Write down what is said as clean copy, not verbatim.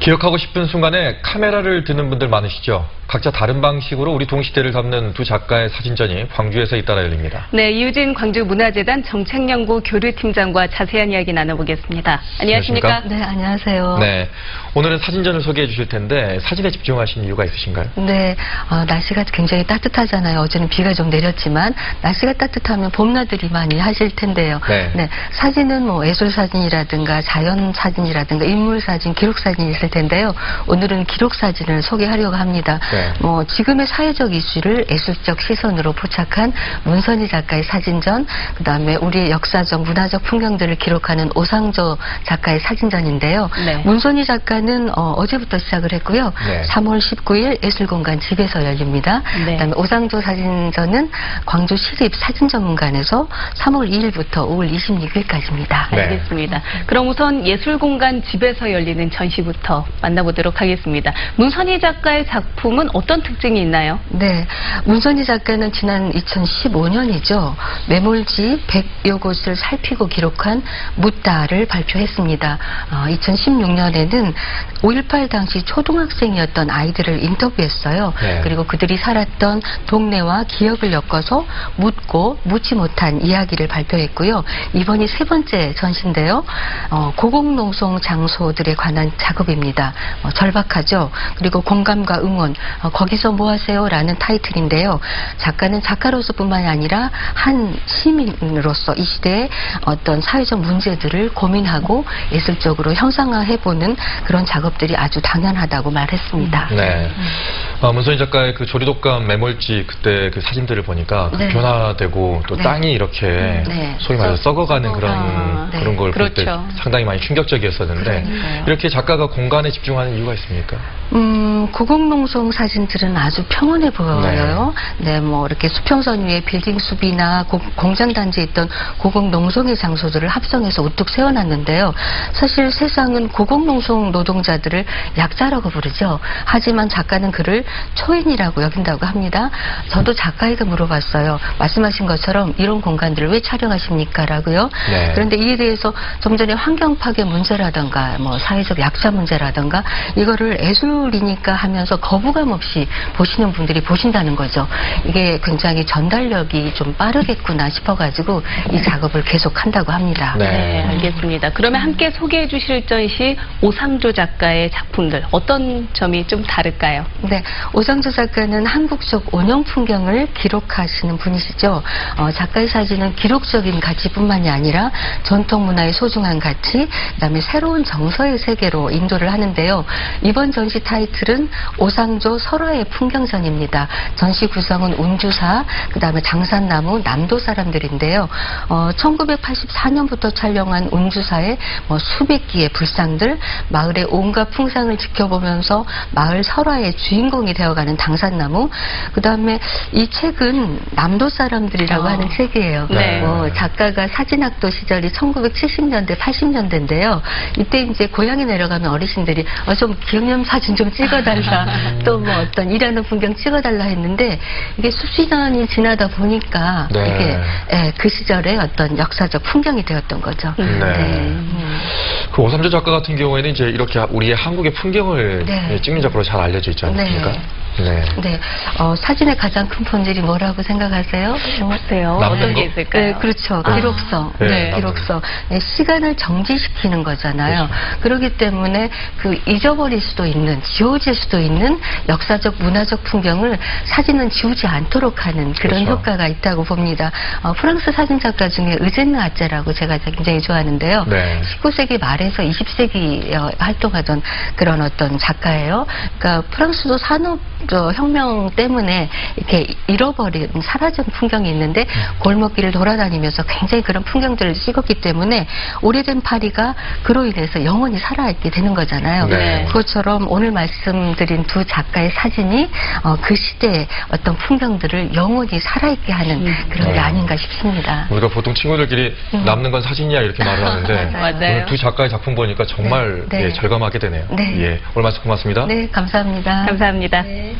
기억하고 싶은 순간에 카메라를 드는 분들 많으시죠? 각자 다른 방식으로 우리 동시대를 담는 두 작가의 사진전이 광주에서 잇따라 열립니다. 네, 이유진 광주문화재단 정책연구 교류팀장과 자세한 이야기 나눠보겠습니다. 안녕하십니까? 네, 안녕하세요. 네, 오늘은 사진전을 소개해 주실 텐데 사진에 집중하신 이유가 있으신가요? 네, 날씨가 굉장히 따뜻하잖아요. 어제는 비가 좀 내렸지만 날씨가 따뜻하면 봄나들이 많이 하실 텐데요. 네. 사진은 뭐 예술사진이라든가 자연사진이라든가 인물사진, 기록사진이 있을 텐데요. 오늘은 기록사진을 소개하려고 합니다. 네. 지금의 사회적 이슈를 예술적 시선으로 포착한 문선희 작가의 사진전, 그다음에 우리의 역사적, 문화적 풍경들을 기록하는 오상조 작가의 사진전인데요. 네. 문선희 작가는 어제부터 시작을 했고요. 네. 3월 19일 예술공간 집에서 열립니다. 네. 그다음에 오상조 사진전은 광주 시립사진전문관에서 3월 2일부터 5월 26일까지입니다. 네. 알겠습니다. 그럼 우선 예술공간 집에서 열리는 전시부터 만나보도록 하겠습니다. 문선희 작가의 작품은 어떤 특징이 있나요? 네, 문선희 작가는 지난 2015년이죠. 매몰지 100여 곳을 살피고 기록한 묻다를 발표했습니다. 2016년에는 5.18 당시 초등학생이었던 아이들을 인터뷰했어요. 네. 그리고 그들이 살았던 동네와 기억을 엮어서 묻고 묻지 못한 이야기를 발표했고요. 이번이 세 번째 전시인데요. 고공농성 장소들에 관한 작업입니다. 절박하죠. 그리고 공감과 응원, 거기서 뭐 하세요? 라는 타이틀인데요. 작가는 작가로서뿐만이 아니라 한 시민으로서 이 시대의 어떤 사회적 문제들을 고민하고 예술적으로 형상화해보는 그런 작업들이 아주 당연하다고 말했습니다. 네. 문선희 작가의 그 조리독감 매몰지 그때 그 사진들을 보니까 네. 변화되고 또 네. 땅이 이렇게 네. 소위 말해서 썩어가는 그런 네. 걸 볼 때 그렇죠. 상당히 많이 충격적이었었는데 그러니까요. 이렇게 작가가 공간에 집중하는 이유가 있습니까? 고공농성 사진들은 아주 평온해 보여요. 네, 뭐 이렇게 수평선 위에 빌딩 숲이나 공장 단지에 있던 고공농성의 장소들을 합성해서 우뚝 세워놨는데요. 사실 세상은 고공농성 노동자들을 약자라고 부르죠. 하지만 작가는 그를 초인이라고 여긴다고 합니다. 저도 작가에게 물어봤어요. 말씀하신 것처럼 이런 공간들을 왜 촬영하십니까? 라고요. 네. 그런데 이에 대해서 좀 전에 환경 파괴 문제라든가 뭐 사회적 약자 문제라든가 이거를 예술이니까 하면서 거부감 없이 보시는 분들이 보신다는 거죠. 이게 굉장히 전달력이 좀 빠르겠구나 싶어가지고 이 작업을 계속한다고 합니다. 네. 알겠습니다. 그러면 함께 소개해 주실 전시 오상조 작가의 작품들 어떤 점이 좀 다를까요? 네, 오상조 작가는 한국적 원형 풍경을 기록하시는 분이시죠. 작가의 사진은 기록적인 가치뿐만이 아니라 전통 문화의 소중한 가치, 그다음에 새로운 정서의 세계로 인도를 하는데요. 이번 전시 타이틀은 오상조 설화의 풍경전입니다. 전시 구성은 운주사, 그다음에 장산나무, 남도 사람들인데요. 1984년부터 촬영한 운주사의 수백 기의 불상들, 마을의 온갖 풍상을 지켜보면서 마을 설화의 주인공이 되어가는 당산나무, 그다음에 이 책은 남도 사람들이라고 하는 책이에요. 네. 작가가 사진학도 시절이 1970년대, 80년대인데요. 이때 이제 고향에 내려가면 어르신들이 좀 기념 사진 좀 찍어달라, 또 뭐 어떤 일하는 풍경 찍어달라 했는데 이게 수십 년이 지나다 보니까 네. 이게 그 시절의 어떤 역사적 풍경이 되었던 거죠. 네. 그 오상조 작가 같은 경우에는 이제 이렇게 우리의 한국의 풍경을 네. 찍는 작가로 잘 알려져 있지 않습니까? 네. 네. 사진의 가장 큰 본질이 뭐라고 생각하세요? 글쎄요. 남는 어떤 게 거? 있을까요? 네, 그렇죠. 기록성. 네, 기록성. 네, 시간을 정지시키는 거잖아요. 그렇죠. 그렇기 때문에 그 잊어버릴 수도 있는, 지워질 수도 있는 역사적, 문화적 풍경을 사진은 지우지 않도록 하는 그런 그렇죠. 효과가 있다고 봅니다. 프랑스 사진 작가 중에 의제느 아제라고 제가 굉장히 좋아하는데요. 네. 19세기 말에서 20세기 활동하던 그런 어떤 작가예요. 그러니까 프랑스도 산업 혁명 때문에 이렇게 잃어버린 사라진 풍경이 있는데 골목길을 돌아다니면서 굉장히 그런 풍경들을 찍었기 때문에 오래된 파리가 그로 인해서 영원히 살아있게 되는 거잖아요. 네. 그것처럼 오늘 말씀드린 두 작가의 사진이 그 시대의 어떤 풍경들을 영원히 살아있게 하는 그런 게 네. 아닌가 싶습니다. 우리가 보통 친구들끼리 남는 건 사진이야 이렇게 말을 하는데 맞아요. 오늘 두 작가의 작품 보니까 정말 네. 절감하게 되네요. 네. 예, 오늘 말씀 고맙습니다. 네, 감사합니다. 감사합니다. 네.